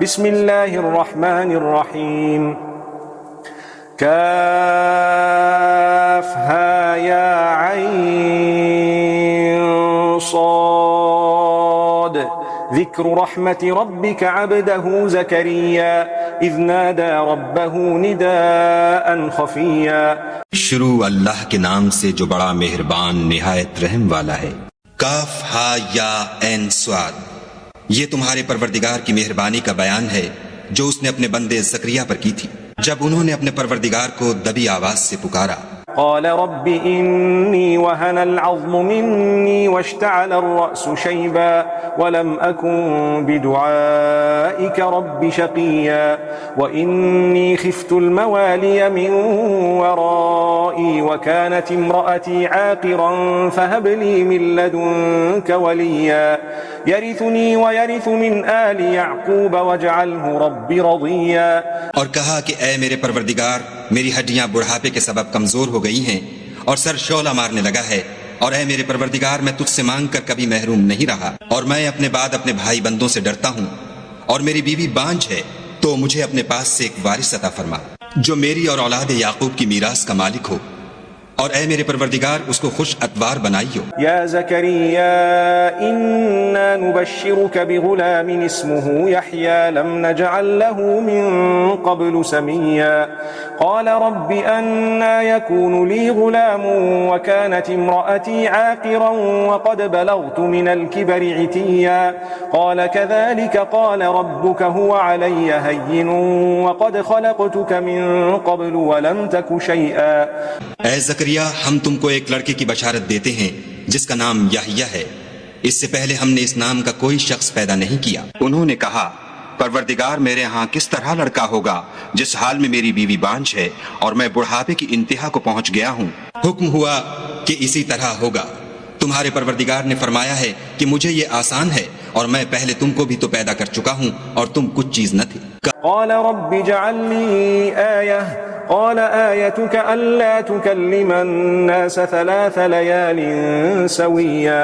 बिस्मिल्लाहिर रहमानिर रहीम। काफ हा या ऐन साद ज़िक्र रहमति रब्बिका अब्दहू ज़करिया इज़ नादा रब्बहू निदाअन खफ़िया। शुरू अल्लाह के नाम से जो बड़ा मेहरबान निहायत रहम वाला है। काफ हा या ऐन स्वाद, ये तुम्हारे परवरदिगार की मेहरबानी का बयान है जो उसने अपने बंदे ज़करिया पर की थी जब उन्होंने अपने परवरदिगार को दबी आवाज से पुकारा। क़ाल रब्बि इन्नी वहनल अज़्मु मिन्नी वश्तअल अर्रअसु शैबा वलम अकुन बिदुआइका रब्बि शक़िया व इन्नी खिफ्तुल मवालिय मिन वराई व कानत इम्रअती आक़िरन फहब ली मिन लदुनका वलिया यरिथुनी व यरिथु मिन आलि याक़ूब वजअलहु रब्बि रज़िया। और कहा कि ऐ मेरे परवरदिगार, मेरी हड्डियां बुढ़ापे के सबब कमजोर हो गई हैं और सर शोला मारने लगा है, और ऐ मेरे परवरदिगार, मैं तुझसे मांग कर कभी महरूम नहीं रहा, और मैं अपने बाद अपने भाई बंदों से डरता हूँ, और मेरी बीवी बांझ है, तो मुझे अपने पास से एक वारिस अता फरमा जो मेरी और औलाद याकूब की मीरास का मालिक हो, और ऐ मेरे परवरदिगार उसको खुश अतवार बनाइयो। या ज़करिया इन्ना नुबश्शिरुका बिग़ुलामिन इस्मुहु यहया लम नजअल लहू मिन क़ब्लु समिया क़ाल रब्बि अन्ना यकूनु ली ग़ुलामुन व कानत इम्रअती आक़िरन व क़द बलग़तु मिनल किबरि इतिया क़ाल कज़ालिका क़ाल रब्बुका हुवा अलय्या हय्यिनुन व क़द ख़लक़तुका मिन क़ब्लु व लम तकु शैआ। ऐ ज़करिया, हम तुमको एक लड़के की बशारत देते हैं जिसका नाम याहिया है। इससे पहले हमने इस नाम का कोई शख्स पैदा नहीं किया। उन्होंने कहा, परवरदिगार, मेरे यहाँ किस तरह लड़का होगा जिस हाल में मेरी बीवी बांझ है और मैं बुढ़ापे की इंतहा को पहुँच गया हूँ। हुक्म हुआ कि इसी तरह होगा। तुम्हारे परवरदिगार ने फरमाया है कि मुझे ये आसान है, और मैं पहले तुमको भी तो पैदा कर चुका हूँ और तुम कुछ चीज न थे। क़ाल रब्बि जअल्नी आयह क़ाल आयतुका अल्ला तुकल्लिमन नास थलाथ लयालिन सविया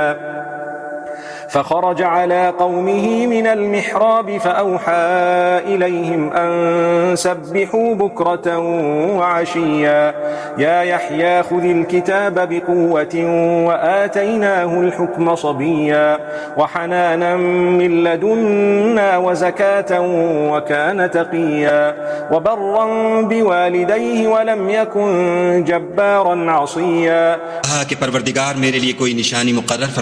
फ़ख़रज अला क़ौमिही मिनल मिहराब फ़अौहा इलैहिम अन सब्बिहू बुक्रतन व अशिय्या या यहया ख़ुज़िल किताब बिक़ुव्वतिन व आतैनाहुल हुक्म सबिय्या व हनानन मिन लदुन्ना व ज़कातन व कान तक़िय्या व बर्रन बिवालिदैहि व लम यकुन जब्बारन असिय्या। कहा कि परवरदिगार, मेरे लिए कोई निशानी मुकर्रर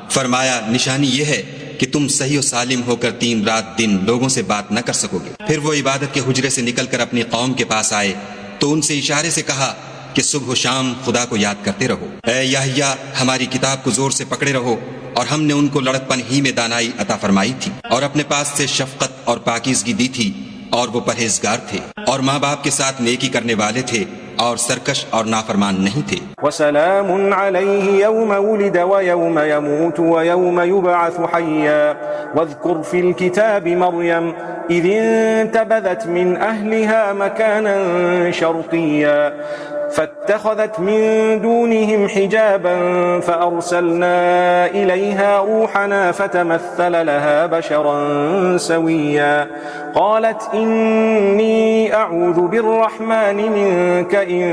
फरमाया, निशानी यह है कि तुम सही और सालिम होकर 3 रात दिन लोगों से बात न कर सकोगे। फिर वो इबादत के हुजरे से निकलकर अपनी कौम के पास आए तो उनसे इशारे से कहा कि सुबह शाम खुदा को याद करते रहो। ऐ याहिया, हमारी किताब को जोर से पकड़े रहो, और हमने उनको लड़कपन ही में दानाई अता फरमाई थी और अपने पास से शफकत और पाकीज़गी दी थी, और वो परहेजगार थे और माँ बाप के साथ नेकी करने वाले थे और सरकश और नाफरमान नहीं थे। वसलामुन अलैहि यौम वुलिद व यौम यमूत व यौम युबअसु हय्या वज़कुर फिल किताबि मर्यम इज़ इंतबज़त मिन अहलिहा मकानन शर्क़िया فاتخذت من دونهم حجابا فأرسلنا إليها روحنا فتمثل لها بشرا سويا قالت إني أعوذ بالرحمن منك إن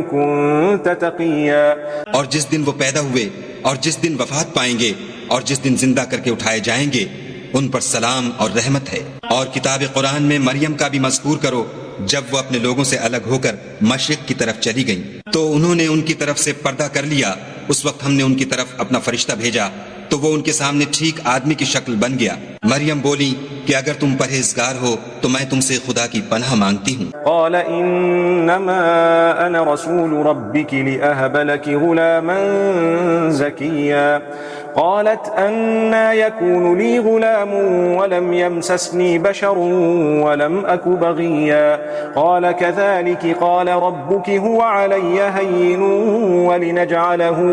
كنت تقيا। और जिस दिन वो पैदा हुए और जिस दिन वफात पाएंगे और जिस दिन जिंदा करके उठाए जाएंगे उन पर सलाम और रहमत है। और किताब कुरान में मरियम का भी मज़कूर करो, जब वो अपने लोगों से अलग होकर मशरिक की तरफ चली गईं, तो उन्होंने उनकी तरफ से पर्दा कर लिया। उस वक्त हमने उनकी तरफ अपना फरिश्ता भेजा तो वो उनके सामने ठीक आदमी की शक्ल बन गया। मरियम बोली कि अगर तुम परहेजगार हो तो मैं तुमसे खुदा की पनाह मांगती हूँ। क़ाल इन्नमा अना रसूल रब्बिकी लिअहब लकी गुलामन ज़किय्या क़ालत अन्ना यकूनु ली गुलामुन वलम यमससनी बशरुन वलम अकु बग़िय्या क़ाल कज़ालिकी क़ाल रब्बुकी हुवा अलय्या हय्यिनुन वलिनजअलहु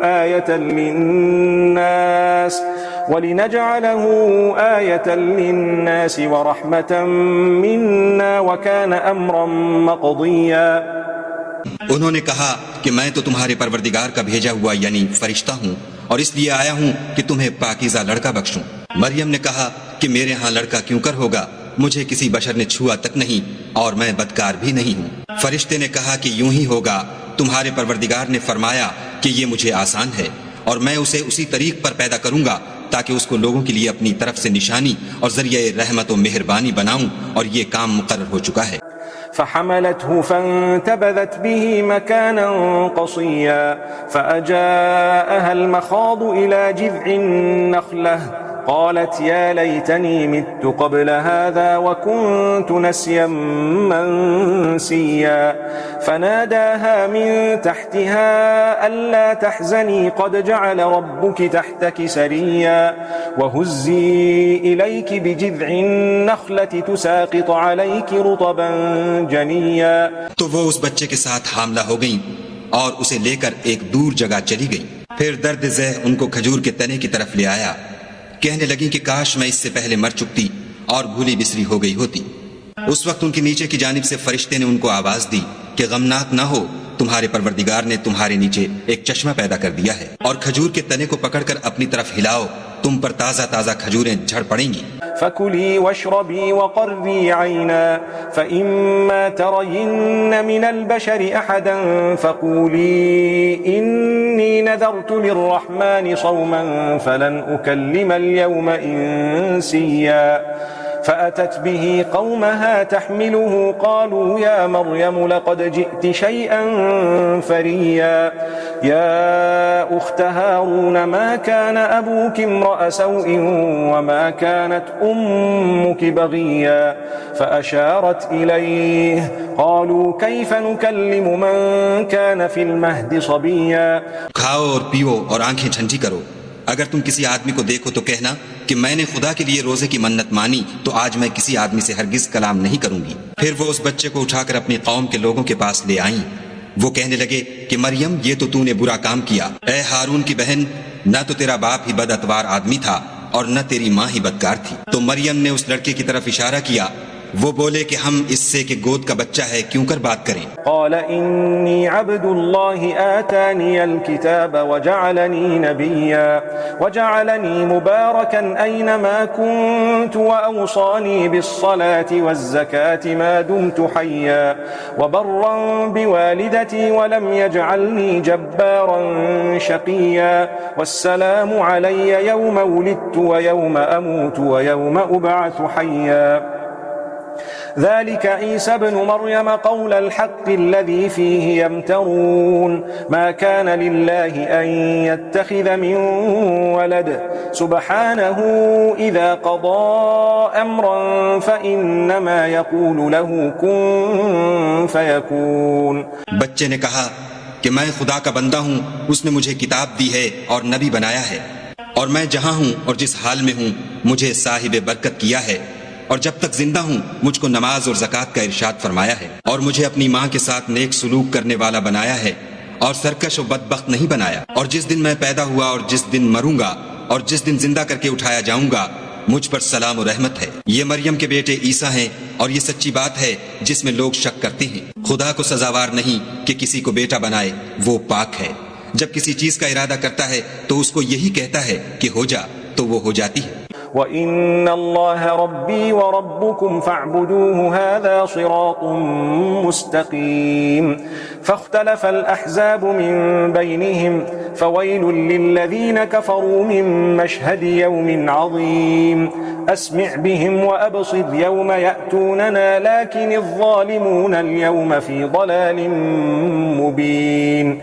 आयतन लिन्नास वरहमतन मिन्ना वकान अम्रन मक़दिय्या। उन्होंने कहा कि मैं तो तुम्हारे परवरदिगार का भेजा हुआ यानी फरिश्ता हूँ और इसलिए आया हूँ कि तुम्हें पाकीज़ा लड़का बख्शूं। मरियम ने कहा कि मेरे यहाँ लड़का क्यों कर होगा, मुझे किसी बशर ने छुआ तक नहीं और मैं बदकार भी नहीं हूँ। फरिश्ते ने कहा कि यूं ही होगा। तुम्हारे परवरदिगार ने फरमाया कि ये मुझे आसान है और मैं उसे उसी तरीक पर पैदा करूंगा ताकि उसको लोगों के लिए अपनी तरफ से निशानी और जरिए रहमत और मेहरबानी बनाऊं, और ये काम मुकर्रर हो चुका है। فحملته فانتبذت به مكانا قصيا فأجاءها المخاض إلى جذع النخلة قالت يا ليتني مت قبل هذا وكنت نسيا منسيا فناداها من تحتها ألا تحزني قد جعل ربك تحتك سريا وهزي إليك بجذع النخلة تساقط عليك رطبا جنيا। तो वो उस बच्चे के साथ हामला हो गईं और उसे लेकर एक दूर जगह चली गईं। फिर दर्द ज़ह उनको खजूर के तने की तरफ ले आया। कहने लगी कि काश मैं इससे पहले मर चुकती और भूली बिसरी हो गई होती। उस वक्त उनके नीचे की जानिब से फरिश्ते ने उनको आवाज दी कि गमनाक ना हो, तुम्हारे परवरदिगार ने तुम्हारे नीचे एक चश्मा पैदा कर दिया है और खजूर के तने को पकड़कर अपनी तरफ हिलाओ, तुम पर ताजा ताजा खजूरें झड़ पड़ेंगी। फकुली वशरबी वक़र्री ऐना फ़इम्मा तरयिन्न मिनल बशरि अहदन फ़क़ूली इन्नी नज़रतु लिर्रहमानि सौमन फ़लन उकल्लिमल यौम इंसिया فأتت به قومها تحمله قالوا يا مريم لقد جئت شيئا فريا يا أخت هارون ما كان أبوك امرأ سوء وما كانت أمك بغيا فأشارت إليه قالوا كيف نكلم من كان في المهد صبيا। खाओ और पियो और आंखें ठंडी करो। अगर तुम किसी आदमी को देखो तो कहना कि मैंने खुदा के लिए रोजे की मन्नत मानी, तो आज मैं किसी आदमी से हरगिज कलाम नहीं करूंगी। फिर वो उस बच्चे को उठाकर अपनी कौम के लोगों के पास ले आईं। वो कहने लगे कि मरियम, ये तो तूने बुरा काम किया। ए हारून की बहन, न तो तेरा बाप ही बदअतवार आदमी था और न तेरी माँ ही बदकार थी। तो मरियम ने उस लड़के की तरफ इशारा किया। वो बोले कि हम इससे कि गोद का बच्चा है क्यों कर बात करें। क़ाल इन्नी अब्दुल्लाहि आतानियल किताब वजअलनी नबिय्या वजअलनी मुबारकन ऐनमा कुन्तु वअवसानी बिस्सलाति वज़्ज़काति मा दुमतु हय्या वबर्रन बिवालिदती वलम यजअलनी जब्बारन शक़िय्या वस्सलामु अलय्या यौम वुलिदतु व यौम अमूतु व यौम उबअसु हय्या ذلك عيسى ابن مريم قول الحق الذي فيه يمترون ما كان لله أن يتخذ من ولد سبحانه إذا قضى أمرا فإنما يقول له كن فيكون। बच्चे ने कहा कि मैं खुदा का बंदा हूँ, उसने मुझे किताब दी है और नबी बनाया है, और मैं जहाँ हूँ और जिस हाल में हूँ मुझे साहिब बरकत किया है, और जब तक जिंदा हूँ मुझको नमाज और ज़कात का इरशाद फरमाया है, और मुझे अपनी माँ के साथ नेक सुलूक करने वाला बनाया है और सरकश और बदबख्त नहीं बनाया। और जिस दिन मैं पैदा हुआ और जिस दिन मरूंगा और जिस दिन जिंदा करके उठाया जाऊंगा, मुझ पर सलाम और रहमत है। ये मरियम के बेटे ईसा हैं और ये सच्ची बात है जिसमें लोग शक करते हैं। खुदा को सजावार नहीं कि किसी को बेटा बनाए, वो पाक है। जब किसी चीज का इरादा करता है तो उसको यही कहता है कि हो जा, तो वो हो जाती है। وَإِنَّ اللَّهَ رَبِّي وَرَبُّكُمْ فَاعْبُدُوهُ هَذَا صِرَاطٌ مُسْتَقِيمٌ فَاخْتَلَفَ الْأَحْزَابُ مِنْ بَيْنِهِمْ فَوَيْلٌ لِلَّذِينَ كَفَرُوا مِنْ مَشْهَدِ يَوْمٍ عَظِيمٍ أَسْمِعْ بِهِمْ وَأَبْصِرْ يَوْمَ يَأْتُونَنَا لَكِنِ الظَّالِمُونَ الْيَوْمَ فِي ضَلَالٍ مُبِينٍ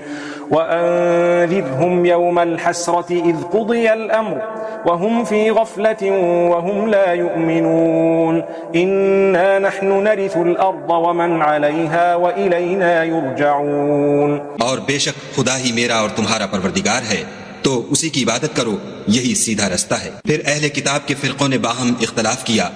وأنذرهم يوم الحسرة إذ قضي الأمر وهم في غفلة وهم لا يؤمنون إنا نحن نرث الأرض ومن عليها وإلينا يرجعون। और बेशक खुदा ही मेरा और तुम्हारा परवरदिगार है, तो उसी की इबादत करो, यही सीधा रास्ता है। फिर अहले किताब के फिरकों ने बाहम इख्तलाफ किया,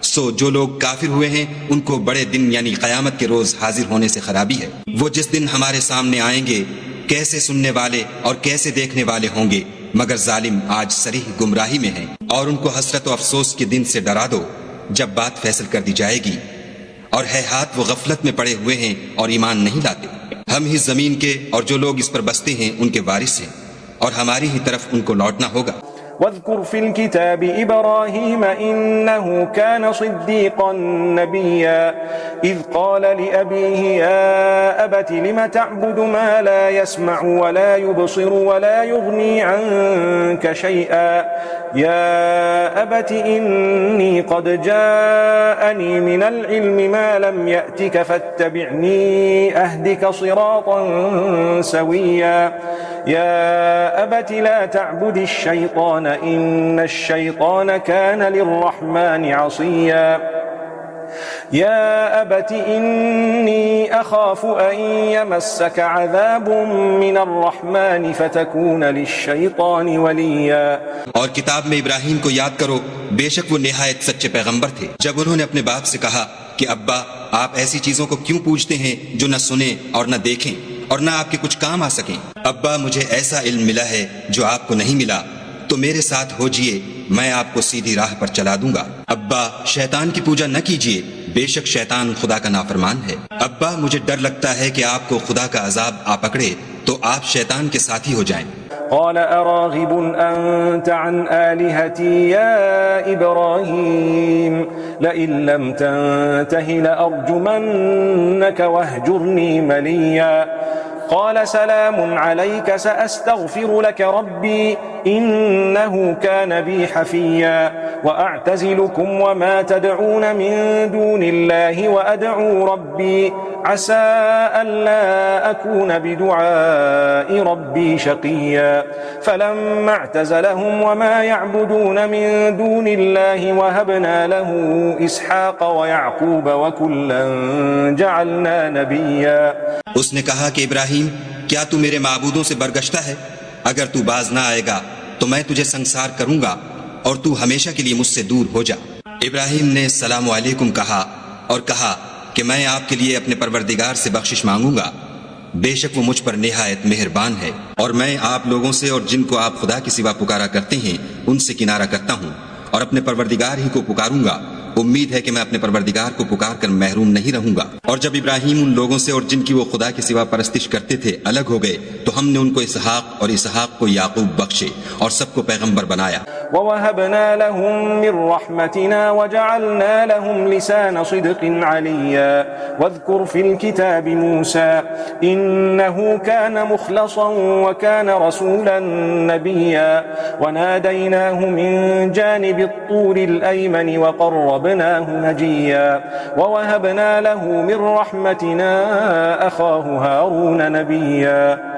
सो जो लोग काफिर हुए हैं उनको बड़े दिन यानी कयामत के रोज हाजिर होने से खराबी है। वो जिस दिन हमारे सामने आएंगे कैसे सुनने वाले और कैसे देखने वाले होंगे, मगर जालिम आज सरीह गुमराही में हैं। और उनको हसरत और अफसोस के दिन से डरा दो जब बात फैसल कर दी जाएगी, और है हाथ वो गफलत में पड़े हुए हैं और ईमान नहीं लाते। हम ही जमीन के और जो लोग इस पर बसते हैं उनके वारिस हैं, और हमारी ही तरफ उनको लौटना होगा। واذكر في الكتاب إبراهيم إنه كان صديقا نبيا إذ قال لأبيه يا أبت لم تعبد ما لا يسمع ولا يبصر ولا يغني عنك شيئا يا أبت إني قد جاءني من العلم ما لم يأتك فاتبعني أهدك صراطا سويا يا أبت لا تعبد الشيطان إن الشيطان كان للرحمن عصيا يا أبت إني أخاف أن يمسك عذاب من الرحمن فتكون للشيطان وليا। और किताब में इब्राहिम को याद करो, बेशक वो निहायत सच्चे पैगंबर थे। जब उन्होंने अपने बाप से कहा कि अब्बा आप ऐसी चीजों को क्यों पूजते हैं जो न सुने और न देखें और न आपके कुछ काम आ सकें। अब्बा मुझे ऐसा इल्म मिला है जो आपको नहीं मिला, तो मेरे साथ होजिए, मैं आपको सीधी राह पर चला दूंगा। अब्बा शैतान की पूजा न कीजिए, बेशक शैतान खुदा का नाफरमान है। अब्बा मुझे डर लगता है कि आपको खुदा का अजाब आ पकड़े तो आप शैतान के साथी हो जाएं। قال أراغب أنت عن آلهتي يا إبراهيم لئن لم تنته لأرجمنك واهجرني مليا قال سلام عليك سأستغفر لك ربي إنه كان بي حفيا وأعتزلكم وما تدعون من دون الله وأدعو ربي عسى ألا أكون بدعاء ربي شقيا فلما اعتزلهم وما يعبدون من دون الله وهبنا له إسحاق ويعقوب وكلا جعلنا نبيا। उसने कहा कि इब्राहिम क्या तू मेरे माबूदों से बरगश्ता है? अगर तू बाज ना आएगा तो मैं तुझे संसार करूंगा और तू हमेशा के लिए मुझसे दूर हो जा। इब्राहिम ने सलाम वालेकुम कहा और कहा कि मैं आपके लिए अपने परवरदिगार से बख्शिश मांगूंगा, बेशक वो मुझ पर निहायत मेहरबान है। और मैं आप लोगों से और जिनको आप खुदा के सिवा पुकारा करते हैं उनसे किनारा करता हूँ और अपने परवरदिगार ही को पुकारूंगा। उम्मीद है कि मैं अपने परवरदिगार को पुकार कर महरूम नहीं रहूंगा। और जब इब्राहिम उन लोगों से और जिनकी वो खुदा के सिवा परस्तिश करते थे अलग हो गए तो हमने उनको इसहाक और इसहाक को याकूब बख्शे और सबको पैगंबर बनाया। ووهبنا لهم من رحمتنا وجعلنا لهم لسان صدق عليا واذكر في الكتاب موسى إنه كان مخلصا وكان رسولا نبيا وناديناه من جانب الطور الأيمن وقربناه نجيا ووهبنا له من رحمتنا أخاه هارون نبيا।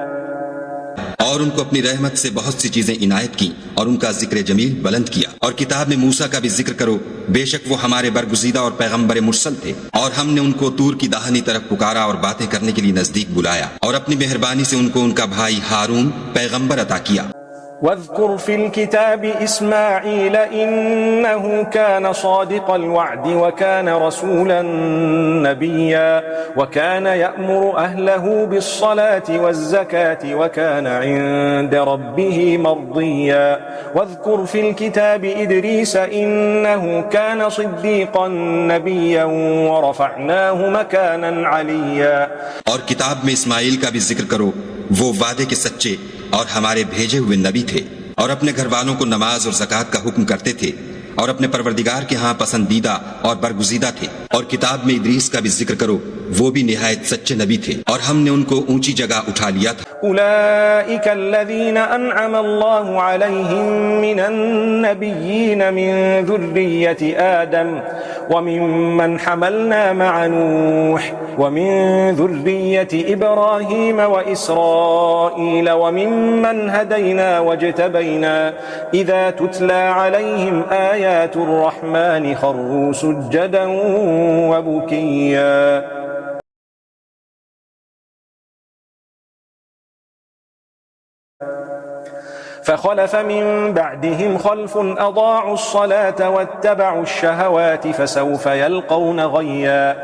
और उनको अपनी रहमत से बहुत सी चीजें इनायत की और उनका जिक्र जमील बुलंद किया। और किताब में मूसा का भी जिक्र करो, बेशक वो हमारे बरगुज़ीदा और पैगंबर मुरसल थे और हमने उनको तूर की दाहिनी तरफ पुकारा और बातें करने के लिए नजदीक बुलाया और अपनी मेहरबानी से उनको उनका भाई हारून पैगंबर अता किया। واذكر في الكتاب إسماعيل إنه كان صادق الوعد وكان رسولا نبيا وكان يأمر أهله بالصلاة والزكاة وكان عند ربه مرضيا واذكر في الكتاب إدريس إنه كان صديقا نبيا ورفعناه مكانا عليا। और किताब में इस्माइल का भी जिक्र करो, वो वादे के सच्चे और हमारे भेजे हुए नबी थे और अपने घर वालों को नमाज और ज़कात का हुक्म करते थे और अपने परवरदिगार के यहाँ पसंदीदा और बरगुज़ीदा थे। और किताब में इदरीस का भी जिक्र करो, वो भी निहायत सच्चे नबी थे और हमने उनको ऊंची जगह उठा लिया था। उलाइका अल्लज़ीना अनअम अल्लाहु अलैहिम मिनन नबिय्यीन मिन ज़ुर्रिय्यति आदम व मिम्मन हमलना मअ नूह व मिन ज़ुर्रिय्यति इब्राहीम व इसराईल व मिम्मन हदैना वज्तबैना इज़ा तुतला अलैहिम आयातुर रहमानि खर्रू सुज्जदन व बुकिया। فخلف من بعدهم خلف أضاعوا الصلاة واتبعوا الشهوات فسوف يلقون غيا।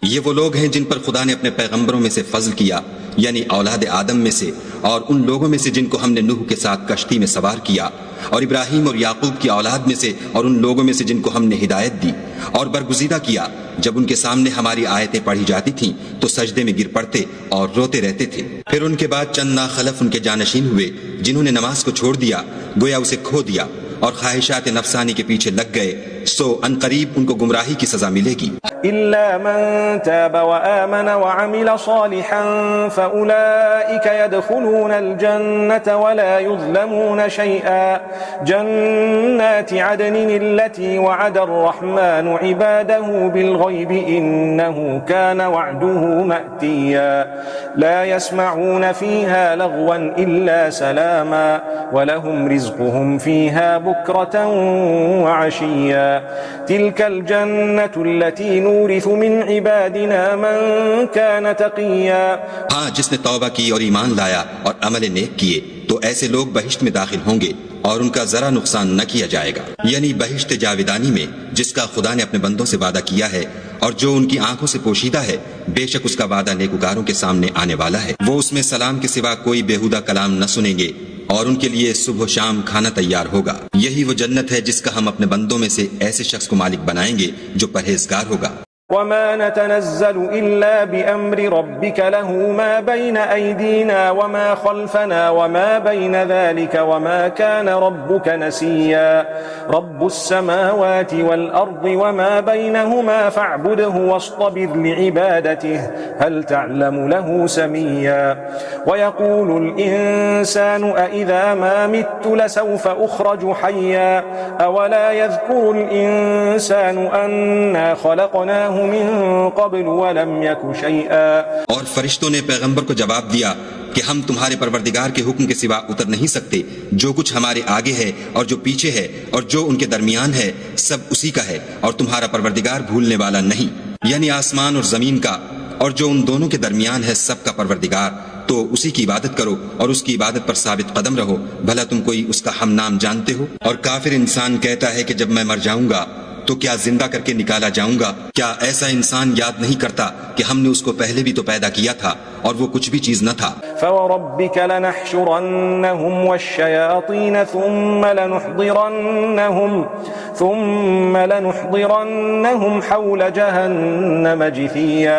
ये वो लोग हैं जिन पर खुदा ने अपने पैगंबरों में से फजल किया, यानी औलाद आदम में से और उन लोगों में से जिनको हमने नूह के साथ कश्ती में सवार किया और इब्राहिम और याकूब की औलाद में से और उन लोगों में से जिनको हमने हिदायत दी और बरगुज़ीदा किया। जब उनके सामने हमारी आयतें पढ़ी जाती थीं तो सजदे में गिर पड़ते और रोते रहते थे। फिर उनके बाद चंद नाखलफ उनके जानशीन हुए जिन्होंने नमाज को छोड़ दिया, गोया उसे खो दिया और ख्वाहिशात नफसानी के पीछे लग गए, सो अनकरीब उनको गुमराही की सजा मिलेगी। इल्ला मन ताब व आमन व अमिल सालिहन फउलाइक यदखुलूनल जन्नत व ला युज़लमून शैआ जन्नाति अदनिन अल्लती वअदर रहमानु इबादहु बिलगैब इन्नहु कान वअदुहु मअतिया ला यस्मऊन फीहा लग़वन इल्ला सलामा व लहुम रिज़्क़ुहुम फीहा बुक्रतन व अशिया तिल्कल जन्नतु अल्लती नूरिथु मिन इबादिना मन कान तक़िया। हाँ, जिसने तौबा की और ईमान लाया और अमल नेक किए तो ऐसे लोग बहिश्त में दाखिल होंगे और उनका जरा नुकसान न किया जाएगा, यानी बहिश्त जाविदानी में जिसका खुदा ने अपने बंदों से वादा किया है और जो उनकी आंखों से पोशीदा है, बेशक उसका वादा नेकुकारों के सामने आने वाला है। वो उसमें सलाम के सिवा कोई बेहुदा कलाम न सुनेंगे और उनके लिए सुबह शाम खाना तैयार होगा। यही वो जन्नत है जिसका हम अपने बंदों में से ऐसे शख्स को मालिक बनाएंगे जो परहेजगार होगा। वमा नतनज़्ज़लु इल्ला बिअम्रि रब्बिक लहू मा बैन अयदीना वमा खल्फना वमा बैन ज़ालिका वमा कान रब्बुक नसिया रब्बुस समावाति वल अर्दि वमा बैनहुमा फअब्दुहु वस्तबिर लिइबादतिहि हल तअलमु लहू समिया वयक़ूलुल इंसानु अइज़ा मा मित्तु लसौफ उख़्रजु हय्या अवला यज़कुरुल इंसानु अन्ना खलक़नाहु मिन क़ब्लु वलम यकु शैआ। और फरिश्तों ने पैगंबर को जवाब दिया कि हम तुम्हारे परवरदिगार के हुक्म के सिवा उतर नहीं सकते, जो कुछ हमारे आगे है और जो पीछे है और जो उनके दरमियान है सब उसी का है और तुम्हारा परवरदिगार भूलने वाला नहीं, यानी आसमान और जमीन का और जो उन दोनों के दरमियान है सबका परवरदिगार, तो उसी की इबादत करो और उसकी इबादत पर साबित कदम रहो, भला तुम कोई उसका हम नाम जानते हो। और काफिर इंसान कहता है कि जब मैं मर जाऊंगा तो क्या जिंदा करके निकाला जाऊंगा? क्या ऐसा इंसान याद नहीं करता कि हमने उसको पहले भी तो पैदा किया था और वो कुछ भी चीज न था। फवरब्बिक लनहशुरन्नहुम वश्शयातीन थुम्म लनुहदिरन्नहुम हौल जहन्नम जिथिया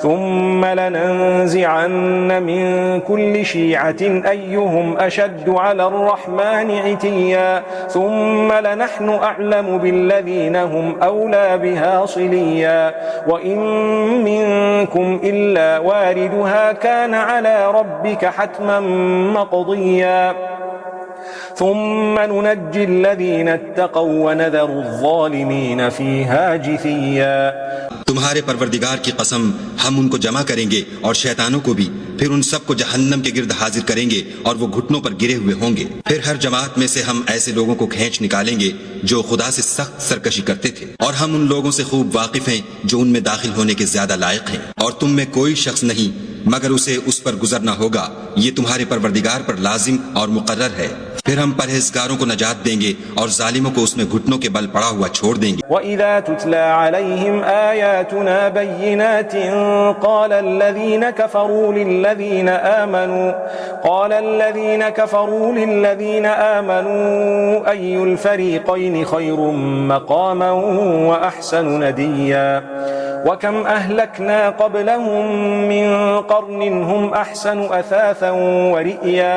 थुम्म लनंज़िअन्न मिन कुल्लि शीअतिन अय्युहुम अशद्दु अलर रहमानि इतिया थुम्म लनहनु अअलमु बिल्लज़ीना हुम औला बिहा सिलिया व इन मिनकुम इल्ला वारिदुहा कान अला रब्बिक हत्मन मक़दिया थुम्म नुनज्जि अल्लज़ीना इत्तक़ौ व नज़रु अज़्ज़ालिमीन फ़ीहा जिथिया। तुम्हारे परवरदिगार की कसम, हम उनको जमा करेंगे और शैतानों को भी, फिर उन सब को जहन्नम के गिर्द हाजिर करेंगे और वो घुटनों पर गिरे हुए होंगे। फिर हर जमात में से हम ऐसे लोगों को खींच निकालेंगे जो खुदा से सख्त सरकशी करते थे, और हम उन लोगों से खूब वाकिफ हैं जो उनमें दाखिल होने के ज्यादा लायक हैं, और तुम में कोई शख्स नहीं मगर उसे उस पर गुजरना होगा। ये तुम्हारे परवरदिगार पर लाजिम और मुकर्रर है। फिर हम परहेजगारों को नजात देंगे और जालिमों को उसमें घुटनों के बल पड़ा हुआ छोड़ देंगे। वइज़ा तुतला अलैहिम आयातुना बय्यिनातिन क़ाल अल्लज़ीना कफ़रू लिल्लज़ीना आमनू अय्युल फ़रीक़ैनि ख़ैरुम मक़ामन व अहसनु नदिया वकम अहलकना क़ब्लहुम मिन क़र्निन हुम अहसनु असासन व रिया।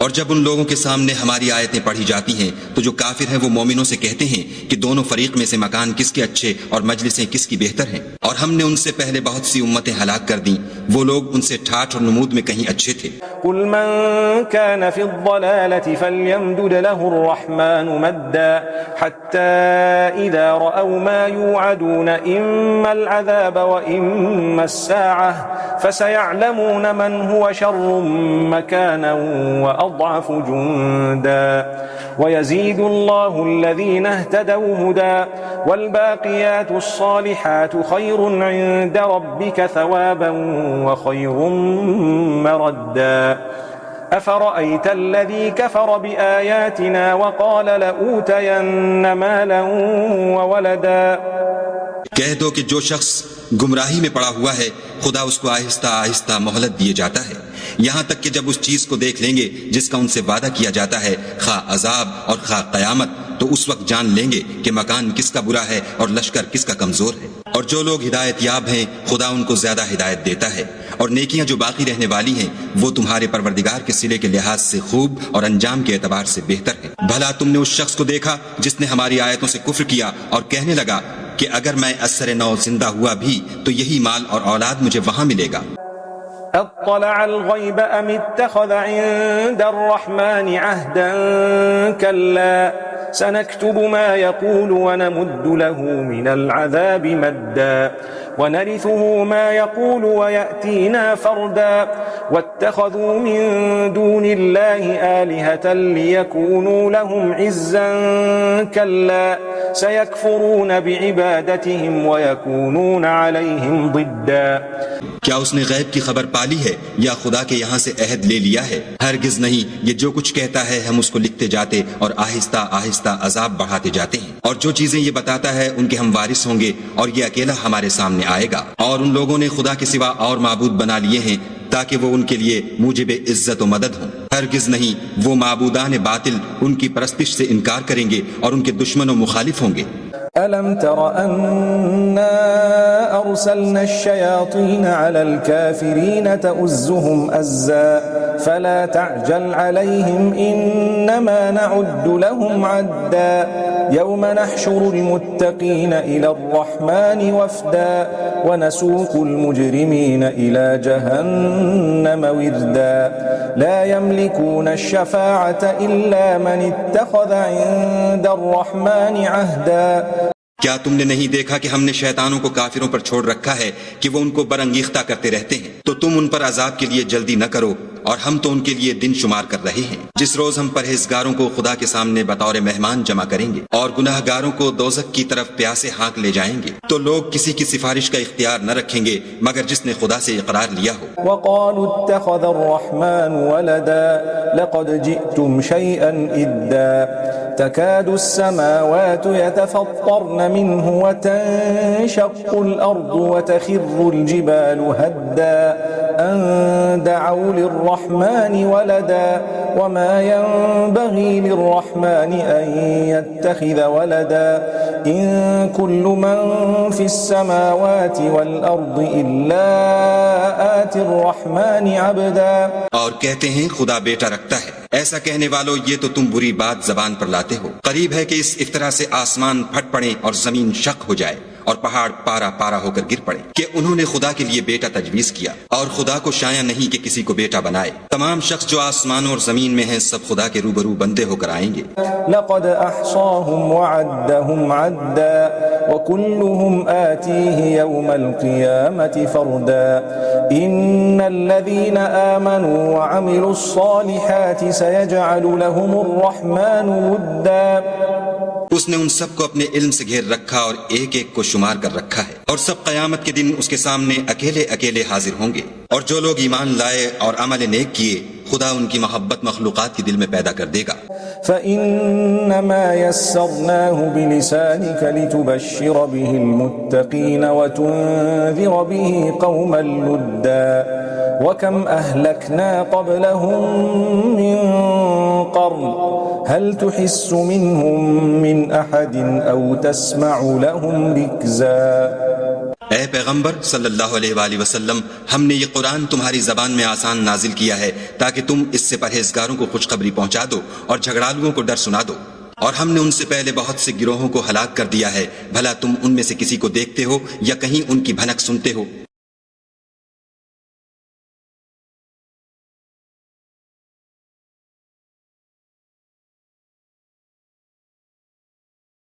और जब उन लोगों के सामने हमारी आयतें पढ़ी जाती हैं तो जो काफिर हैं वो मोमिनों से कहते हैं कि दोनों फरीक में से मकान किसके अच्छे और मजलिसें किसकी बेहतर हैं, और हमने उनसे पहले बहुत सी उम्मतें हलाक कर दी, वो लोग उनसे ठाठ और नमूद में कहीं अच्छे थे। कुल मन कान फी ज़लालति फल्यमदुद लहु अर्रहमानु मद्दा हत्ता इज़ा रअव मा युअदून इम्मल अज़ाब व इम्मा अस्साअह फसयअलमून मन हुव शर्रुम मकानन व अضعफ जुंदा वयज़ीदुल्लाहु अल्लज़ीना इह्तदव हुदा वल्बाक़ियातु अस्सालिहातु खैरुन इंद रब्बिक थवाबन व खैरुन मरद्दा अफ़रअयत अल्लज़ी कफ़र बिआयातिना वक़ाल लऊतयन्न मालन व वलदा। कह दो कि जो शख्स गुमराही में पड़ा हुआ है खुदा उसको आहिस्ता आहिस्ता मोहलत दिए जाता है, यहाँ तक कि जब उस चीज को देख लेंगे जिसका उनसे वादा किया जाता है, खा अजाब और खा कयामत, तो उस वक्त जान लेंगे कि मकान किसका बुरा है और लश्कर किसका कमजोर है। और जो लोग हिदायत याब हैं खुदा उनको ज्यादा हिदायत देता है, और नेकियां जो बाकी रहने वाली हैं वो तुम्हारे परवरदिगार के सिले के लिहाज से खूब और अंजाम के एतबार से बेहतर है। भला तुमने उस शख्स को देखा जिसने हमारी आयतों से कुफ्र किया और कहने लगा कि अगर मैं अस्सर नौ जिंदा हुआ भी तो यही माल और औलाद मुझे वहां मिलेगा। अत्तलअल गैब अम इत्तखज़ इंदर रहमानि अहदन कल्ला सनक्तुबु मा यक़ूलु व नमुद्दु लहु मिनल अज़ाबि मद्दा व नरिथुहु मा यक़ूलु व यअतीना फर्दा वत्तखज़ू मिन दूनिल्लाहि आलिहतन लियकूनू लहुम इज़्ज़न कल्ला सयकफुरून बिइबादतिहिम व यकूनून अलैहिम ज़िद्दा। क्या उसने गैब की खबर पाली है या खुदा के यहाँ से अहद ले लिया है? हरगिज नहीं, ये जो कुछ कहता है हम उसको लिखते जाते और आहिस्ता आहिस्ता अजाब बढ़ाते जाते हैं। और जो चीजें ये बताता है उनके हम वारिस होंगे और ये अकेला हमारे सामने आएगा। और उन लोगों ने खुदा के सिवा और माबूद बना लिए हैं ताकि वो उनके लिए मूजिब इज्जत व मदद हों। हरगिज नहीं, वो माबूदान बातिल उनकी परस्तिश से इनकार करेंगे और उनके दुश्मन व मुखालिफ होंगे। अलम तर अन्ना अरसलना अश्शयातीन अलल काफिरीन तउज़्ज़ुहुम अज़्ज़ा फला तअजल अलैहिम इन्नमा नअुद्दु लहुम अद्दा यौम नहशुरुल मुत्तक़ीन इलर रहमानि वफ़दा व नसूकुल मुजरिमीन इला जहन्नम विर्दा ला यमलिकून अश्शफ़ाअत इल्ला मन इत्तख़ज़ इंदर रहमानि अहदा। क्या तुमने नहीं देखा कि हमने शैतानों को काफिरों पर छोड़ रखा है कि वो उनको बरंगीख्ता करते रहते हैं? तो तुम उन पर अजाब के लिए जल्दी न करो, और हम तो उनके लिए दिन शुमार कर रहे हैं जिस रोज हम परहेजगारों को खुदा के सामने बतौर मेहमान जमा करेंगे और गुनाहगारों को दोज़ख की तरफ प्यासे हाँक ले जाएंगे। तो लोग किसी की सिफारिश का इख्तियार न रखेंगे मगर जिसने खुदा से इकरार लिया हो। वक़ालू इत्तख़ज़र रहमानु वलदा लक़द जिअ्तुम शैअन इद्दा तकादु अस्समावातु यतफ़त्तरन मिन्हु व तंशक़्क़ुल अर्दु व तख़िर्रुल जिबालु हद्दा अन दअऊ लिर्रहमानि वलदा वमा यंबग़ी लिर्रहमानि अन यत्तख़िज़ वलदा इन कुल्लु मन फ़िस्समावाति वल अर्दि इल्ला आतिर रहमानि अब्दा। और कहते हैं खुदा बेटा रखता है। ऐसा कहने वालों, ये तो तुम बुरी बात जबान पर लाते हो। करीब है कि इस इफ्तरा से आसमान फट पड़े और जमीन शक हो जाए और पहाड़ पारा पारा होकर गिर पड़े कि उन्होंने खुदा के लिए बेटा तजवीज किया, और खुदा को शाया नहीं कि किसी को बेटा बनाए। तमाम शख्स जो आसमान और जमीन में हैं सब खुदा के रूबरू बंदे होकर आएंगे। लक़द अहसाहुम व अद्दहुम अद्दा व कुल्लुहुम आतीहि यौमल क़ियामति फ़र्दा इन्नल लज़ीना आमनू व अमिलुस्सालिहाति सयजअलु लहुमुर रहमानु वुद्दा। उसने उन सब को अपने इल्म से घेर रखा और एक एक को शुमार कर रखा है, और सब क़यामत के दिन उसके सामने अकेले अकेले हाजिर होंगे। और जो लोग ईमान लाए और अमल नेक किए खुदा उनकी मोहब्बत मखलूक़ात के दिल में पैदा कर देगा। फ़इन्नमा यस्सरनाहु बिलिसानिक लितुबश्शिर बिहिल मुत्तक़ीन व तुन्ज़िर बिहि क़ौमन लुद्दा व कम अहलकना क़ब्लहुम मिन क़र्न हल तुहिस्सु मिनहुम मिन अहदिन औ तस्मअु लहुम रिक्ज़ा। ऐ पैगंबर सल्लल्लाहु अलैहि वसल्लम, हमने ये कुरान तुम्हारी जबान में आसान नाजिल किया है ताकि तुम इससे परहेजगारों को खुशखबरी पहुंचा दो और झगड़ालुओं को डर सुना दो। और हमने उनसे पहले बहुत से गिरोहों को हलाक कर दिया है, भला तुम उनमें से किसी को देखते हो या कहीं उनकी भनक सुनते हो?